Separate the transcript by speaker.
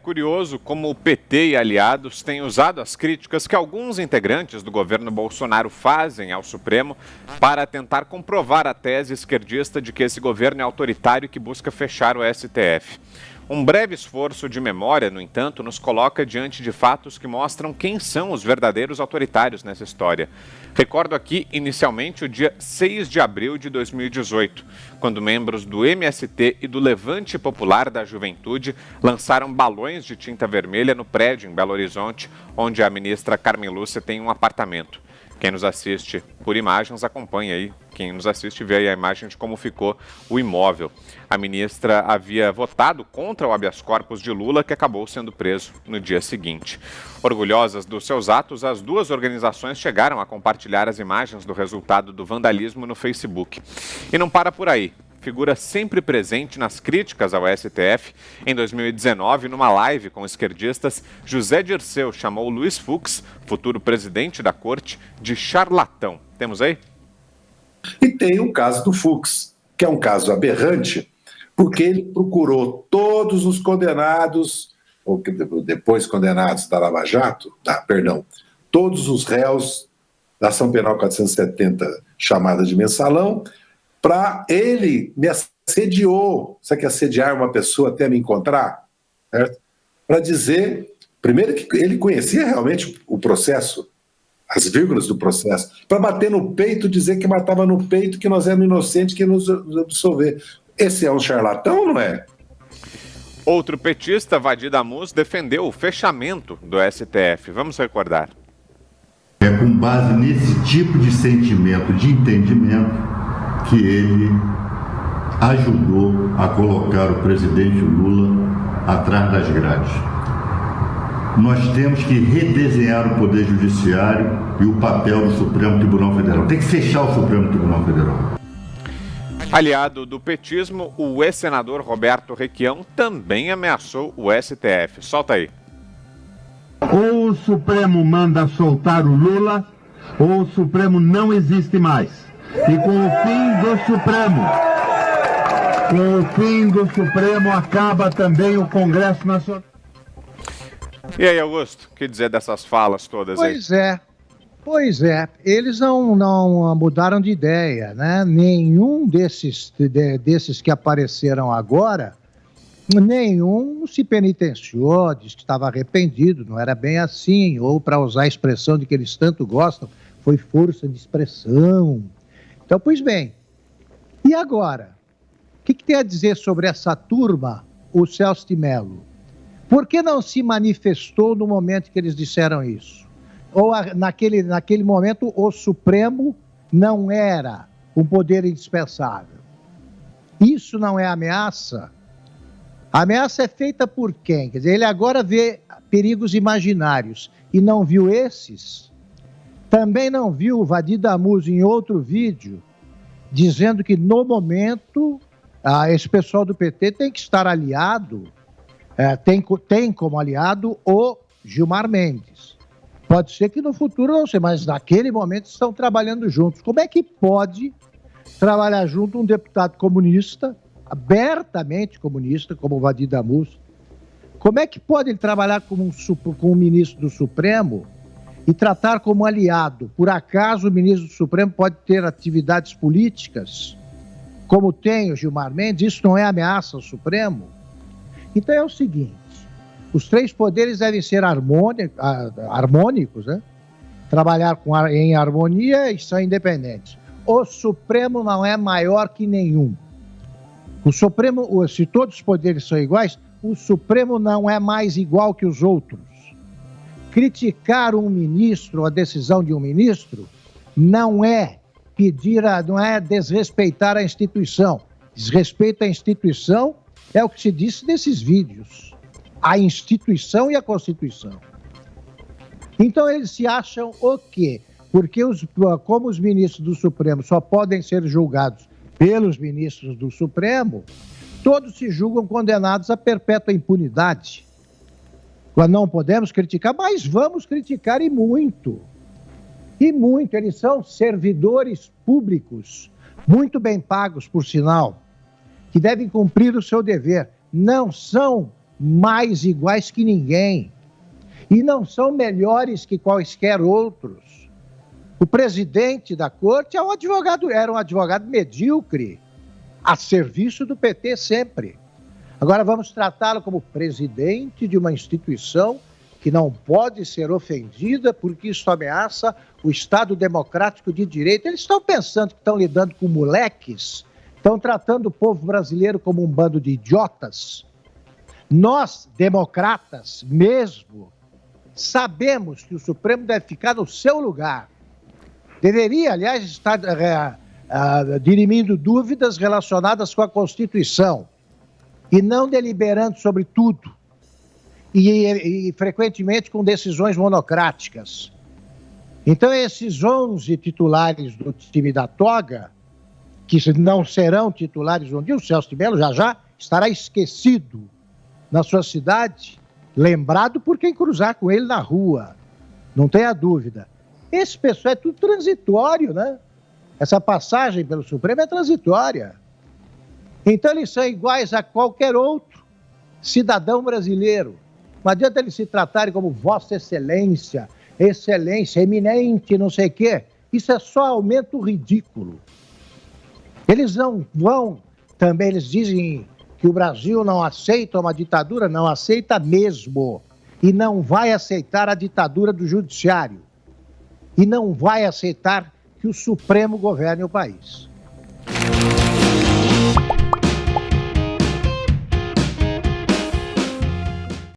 Speaker 1: curioso como o PT e aliados têm usado as críticas que alguns integrantes do governo Bolsonaro fazem ao Supremo para tentar comprovar a tese esquerdista de que esse governo é autoritário e que busca fechar o STF. Um breve esforço de memória, no entanto, nos coloca diante de fatos que mostram quem são os verdadeiros autoritários nessa história. Recordo aqui, inicialmente, o dia 6 de abril de 2018, quando membros do MST e do Levante Popular da Juventude lançaram balões de tinta vermelha no prédio em Belo Horizonte, onde a ministra Carmen Lúcia tem um apartamento. Quem nos assiste por imagens acompanha aí. Quem nos assiste vê aí a imagem de como ficou o imóvel. A ministra havia votado contra o habeas corpus de Lula, que acabou sendo preso no dia seguinte. Orgulhosas dos seus atos, as duas organizações chegaram a compartilhar as imagens do resultado do vandalismo no Facebook. E não para por aí. Figura sempre presente nas críticas ao STF, em 2019, numa live com esquerdistas, José Dirceu chamou Luiz Fux, futuro presidente da corte, de charlatão. Temos aí?
Speaker 2: E tem o caso do Fux, que é um caso aberrante, porque ele procurou todos os condenados, ou depois condenados da Lava Jato, todos os réus da Ação Penal 470, chamada de mensalão, para ele me assediou. Sabe que assediar uma pessoa até me encontrar? Para dizer, primeiro, que ele conhecia realmente o processo, as vírgulas do processo, para bater no peito, dizer que matava no peito, que nós éramos inocentes, que nos absolver. Esse é um charlatão, não é?
Speaker 1: Outro petista, Vadir Damus, defendeu o fechamento do STF. Vamos recordar.
Speaker 3: É com base nesse tipo de sentimento, de entendimento, que ele ajudou a colocar o presidente Lula atrás das grades. Nós temos que redesenhar o Poder Judiciário e o papel do Supremo Tribunal Federal. Tem que fechar o Supremo Tribunal Federal.
Speaker 1: Aliado do petismo, o ex-senador Roberto Requião também ameaçou o STF. Solta aí.
Speaker 4: Ou o Supremo manda soltar o Lula, ou o Supremo não existe mais. E com o fim do Supremo, acaba também o Congresso Nacional.
Speaker 1: E aí, Augusto, o que dizer dessas falas todas aí?
Speaker 5: Pois é, eles não mudaram de ideia, né? Nenhum desses que apareceram agora, nenhum se penitenciou, disse que estava arrependido, não era bem assim, ou, para usar a expressão de que eles tanto gostam, foi força de expressão. Então, pois bem, e agora? O que tem a dizer sobre essa turma, o Celso de Mello? Por que não se manifestou no momento que eles disseram isso? Ou naquele momento o Supremo não era um poder indispensável? Isso não é ameaça? A ameaça é feita por quem? Quer dizer, ele agora vê perigos imaginários e não viu esses? Também não viu o Vadir Damus em outro vídeo, dizendo que no momento esse pessoal do PT tem que estar aliado, tem como aliado o Gilmar Mendes. Pode ser que no futuro não sei, mas naquele momento estão trabalhando juntos. Como é que pode trabalhar junto um deputado comunista, abertamente comunista, como o Vadir Damus? Como é que pode ele trabalhar com um ministro do Supremo e tratar como aliado? Por acaso o ministro do Supremo pode ter atividades políticas, como tem o Gilmar Mendes? Isso não é ameaça ao Supremo? Então é o seguinte, os três poderes devem ser harmônicos, né? Trabalhar em harmonia e são independentes. O Supremo não é maior que nenhum. O Supremo, se todos os poderes são iguais, o Supremo não é mais igual que os outros. Criticar um ministro, a decisão de um ministro, não é desrespeitar a instituição. Desrespeito à instituição é o que se disse nesses vídeos. A instituição e a Constituição. Então eles se acham o quê? Porque como os ministros do Supremo só podem ser julgados pelos ministros do Supremo, todos se julgam condenados a perpétua impunidade. Não podemos criticar, mas vamos criticar e muito. E muito. Eles são servidores públicos, muito bem pagos, por sinal, que devem cumprir o seu dever. Não são mais iguais que ninguém. E não são melhores que quaisquer outros. O presidente da corte era um advogado medíocre, a serviço do PT sempre. Agora vamos tratá-lo como presidente de uma instituição que não pode ser ofendida porque isso ameaça o Estado democrático de direito. Eles estão pensando que estão lidando com moleques, estão tratando o povo brasileiro como um bando de idiotas. Nós, democratas mesmo, sabemos que o Supremo deve ficar no seu lugar. Deveria, aliás, estar dirimindo dúvidas relacionadas com a Constituição e não deliberando sobre tudo. E frequentemente com decisões monocráticas. Então, esses 11 titulares do time da toga, que não serão titulares um dia, o Celso de Mello já estará esquecido na sua cidade, lembrado por quem cruzar com ele na rua, não tenha dúvida. Esse pessoal é tudo transitório, né? Essa passagem pelo Supremo é transitória. Então, eles são iguais a qualquer outro cidadão brasileiro. Não adianta eles se tratarem como Vossa Excelência, Excelência, Eminente, não sei o quê. Isso é só aumento ridículo. Eles não vão, também eles dizem que o Brasil não aceita uma ditadura, não aceita mesmo. E não vai aceitar a ditadura do judiciário. E não vai aceitar que o Supremo governe o país.